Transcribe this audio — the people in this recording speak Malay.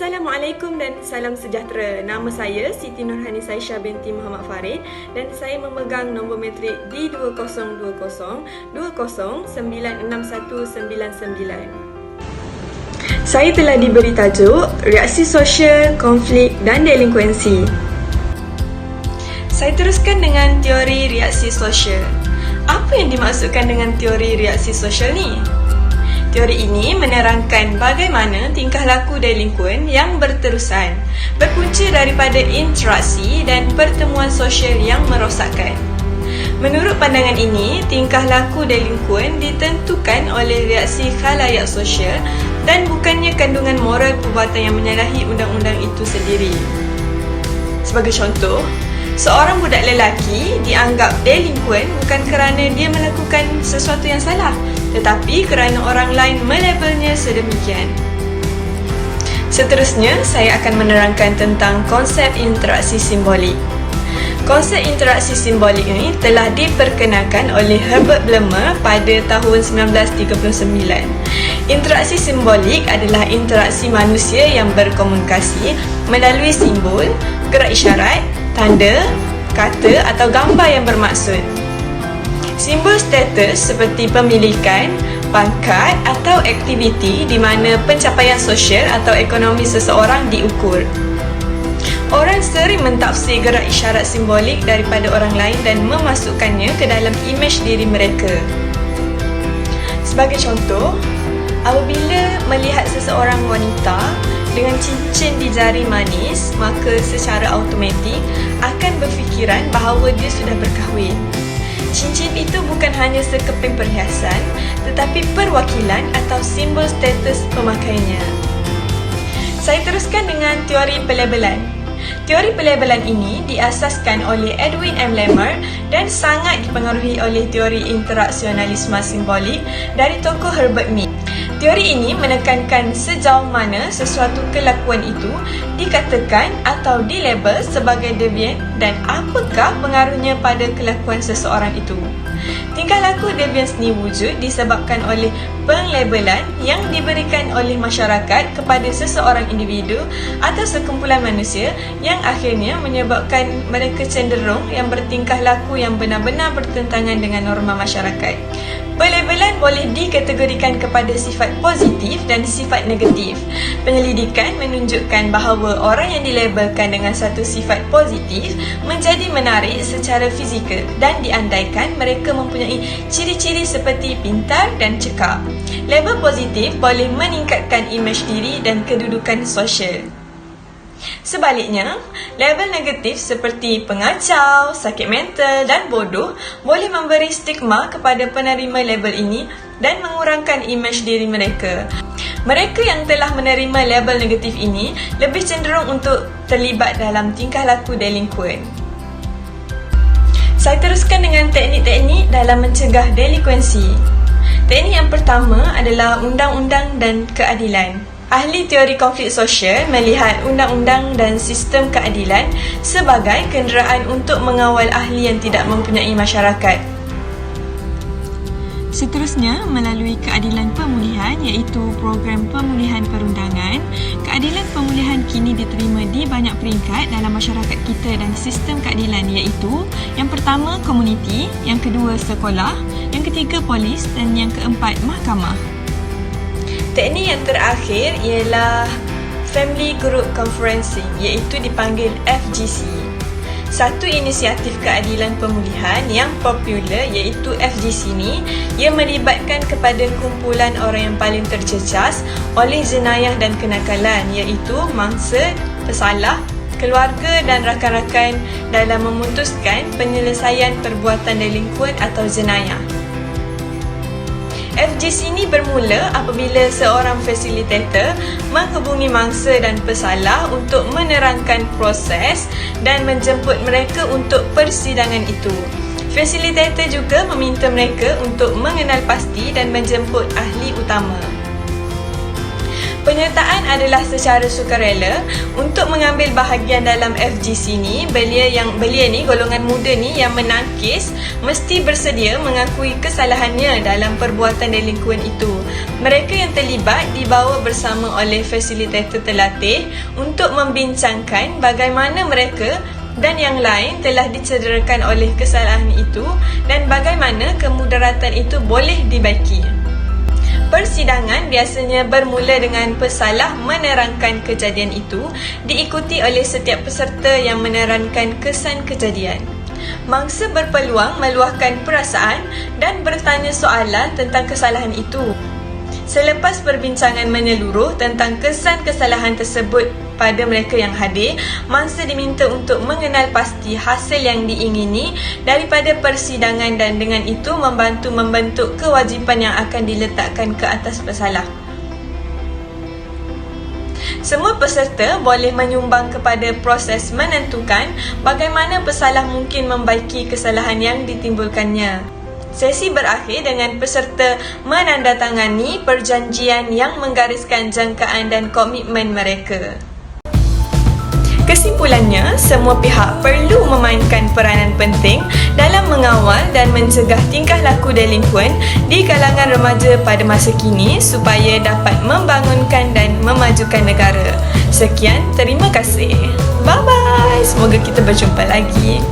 Assalamualaikum dan salam sejahtera. Nama saya Siti Nurhani Saisha binti Muhammad Farid dan saya memegang nombor matrik D2020-20-96199. Saya telah diberi tajuk Reaksi Sosial, Konflik dan Delinkuensi. Saya teruskan dengan teori reaksi sosial. Apa yang dimaksudkan dengan teori reaksi sosial ni? Teori ini menerangkan bagaimana tingkah laku delinkuen yang berterusan berpunca daripada interaksi dan pertemuan sosial yang merosakkan. Menurut pandangan ini, tingkah laku delinkuen ditentukan oleh reaksi khalayak sosial dan bukannya kandungan moral perbuatan yang menyalahi undang-undang itu sendiri. Sebagai contoh, seorang budak lelaki dianggap delinkuen bukan kerana dia melakukan sesuatu yang salah, tetapi kerana orang lain melabelnya sedemikian. Seterusnya, saya akan menerangkan tentang konsep interaksi simbolik. Konsep interaksi simbolik ini telah diperkenalkan oleh Herbert Blumer pada tahun 1939. Interaksi simbolik adalah interaksi manusia yang berkomunikasi melalui simbol, gerak isyarat, tanda, kata atau gambar yang bermaksud. Simbol status seperti pemilikan, pangkat atau aktiviti di mana pencapaian sosial atau ekonomi seseorang diukur. Orang sering mentafsir gerak isyarat simbolik daripada orang lain dan memasukkannya ke dalam imej diri mereka. Sebagai contoh, apabila melihat seseorang wanita dengan cincin di jari manis, maka secara automatik akan berfikiran bahawa dia sudah berkahwin. Cincin itu bukan hanya sekeping perhiasan, tetapi perwakilan atau simbol status pemakainya. Saya teruskan dengan teori pelabelan. Teori pelabelan ini diasaskan oleh Edwin M. Lemmer dan sangat dipengaruhi oleh teori interaksionalisme simbolik dari tokoh Herbert Mead. Teori ini menekankan sejauh mana sesuatu kelakuan itu dikatakan atau dilabel sebagai devian dan apakah pengaruhnya pada kelakuan seseorang itu. Tingkah laku devian ni wujud disebabkan oleh penglabelan yang diberikan oleh masyarakat kepada seseorang individu atau sekumpulan manusia yang akhirnya menyebabkan mereka cenderung yang bertingkah laku yang benar-benar bertentangan dengan norma masyarakat. Pelabelan boleh dikategorikan kepada sifat positif dan sifat negatif. Penyelidikan menunjukkan bahawa orang yang dilabelkan dengan satu sifat positif menjadi menarik secara fizikal dan diandaikan mereka mempunyai ciri-ciri seperti pintar dan cekap. Label positif boleh meningkatkan imej diri dan kedudukan sosial. Sebaliknya, label negatif seperti pengacau, sakit mental dan bodoh boleh memberi stigma kepada penerima label ini dan mengurangkan imej diri mereka. Mereka yang telah menerima label negatif ini lebih cenderung untuk terlibat dalam tingkah laku delinkuen. Saya teruskan dengan teknik-teknik dalam mencegah delinkuensi. Teknik yang pertama adalah undang-undang dan keadilan. Ahli teori konflik sosial melihat undang-undang dan sistem keadilan sebagai kenderaan untuk mengawal ahli yang tidak mempunyai masyarakat. Seterusnya, melalui keadilan pemulihan iaitu program pemulihan perundangan, keadilan pemulihan kini diterima di banyak peringkat dalam masyarakat kita dan sistem keadilan iaitu yang pertama komuniti, yang kedua sekolah, yang ketiga polis dan yang keempat mahkamah. Teknik yang terakhir ialah Family Group Conferencing iaitu dipanggil FGC. Satu inisiatif keadilan pemulihan yang popular iaitu FGC ni, ia melibatkan kepada kumpulan orang yang paling tercecas oleh jenayah dan kenakalan iaitu mangsa, pesalah, keluarga dan rakan-rakan dalam memutuskan penyelesaian perbuatan delinkuen atau jenayah. FGC ini bermula apabila seorang fasilitator menghubungi mangsa dan pesalah untuk menerangkan proses dan menjemput mereka untuk persidangan itu. Fasilitator juga meminta mereka untuk mengenal pasti dan menjemput ahli utama. Penyertaan adalah secara sukarela. Untuk mengambil bahagian dalam FGC ni, belia ni, golongan muda ni yang menangkis mesti bersedia mengakui kesalahannya dalam perbuatan delinkuan itu. Mereka yang terlibat dibawa bersama oleh fasilitator terlatih untuk membincangkan bagaimana mereka dan yang lain telah dicederakan oleh kesalahan itu dan bagaimana kemudaratan itu boleh dibaiki. Persidangan biasanya bermula dengan pesalah menerangkan kejadian itu, diikuti oleh setiap peserta yang menerangkan kesan kejadian. Mangsa berpeluang meluahkan perasaan dan bertanya soalan tentang kesalahan itu. Selepas perbincangan menyeluruh tentang kesan kesalahan tersebut pada mereka yang hadir, mangsa diminta untuk mengenal pasti hasil yang diingini daripada persidangan dan dengan itu membantu membentuk kewajipan yang akan diletakkan ke atas pesalah. Semua peserta boleh menyumbang kepada proses menentukan bagaimana pesalah mungkin membaiki kesalahan yang ditimbulkannya. Sesi berakhir dengan peserta menandatangani perjanjian yang menggariskan jangkaan dan komitmen mereka. Kesimpulannya, semua pihak perlu memainkan peranan penting dalam mengawal dan mencegah tingkah laku delinkuan di kalangan remaja pada masa kini supaya dapat membangunkan dan memajukan negara. Sekian, terima kasih. Bye-bye. Semoga kita berjumpa lagi.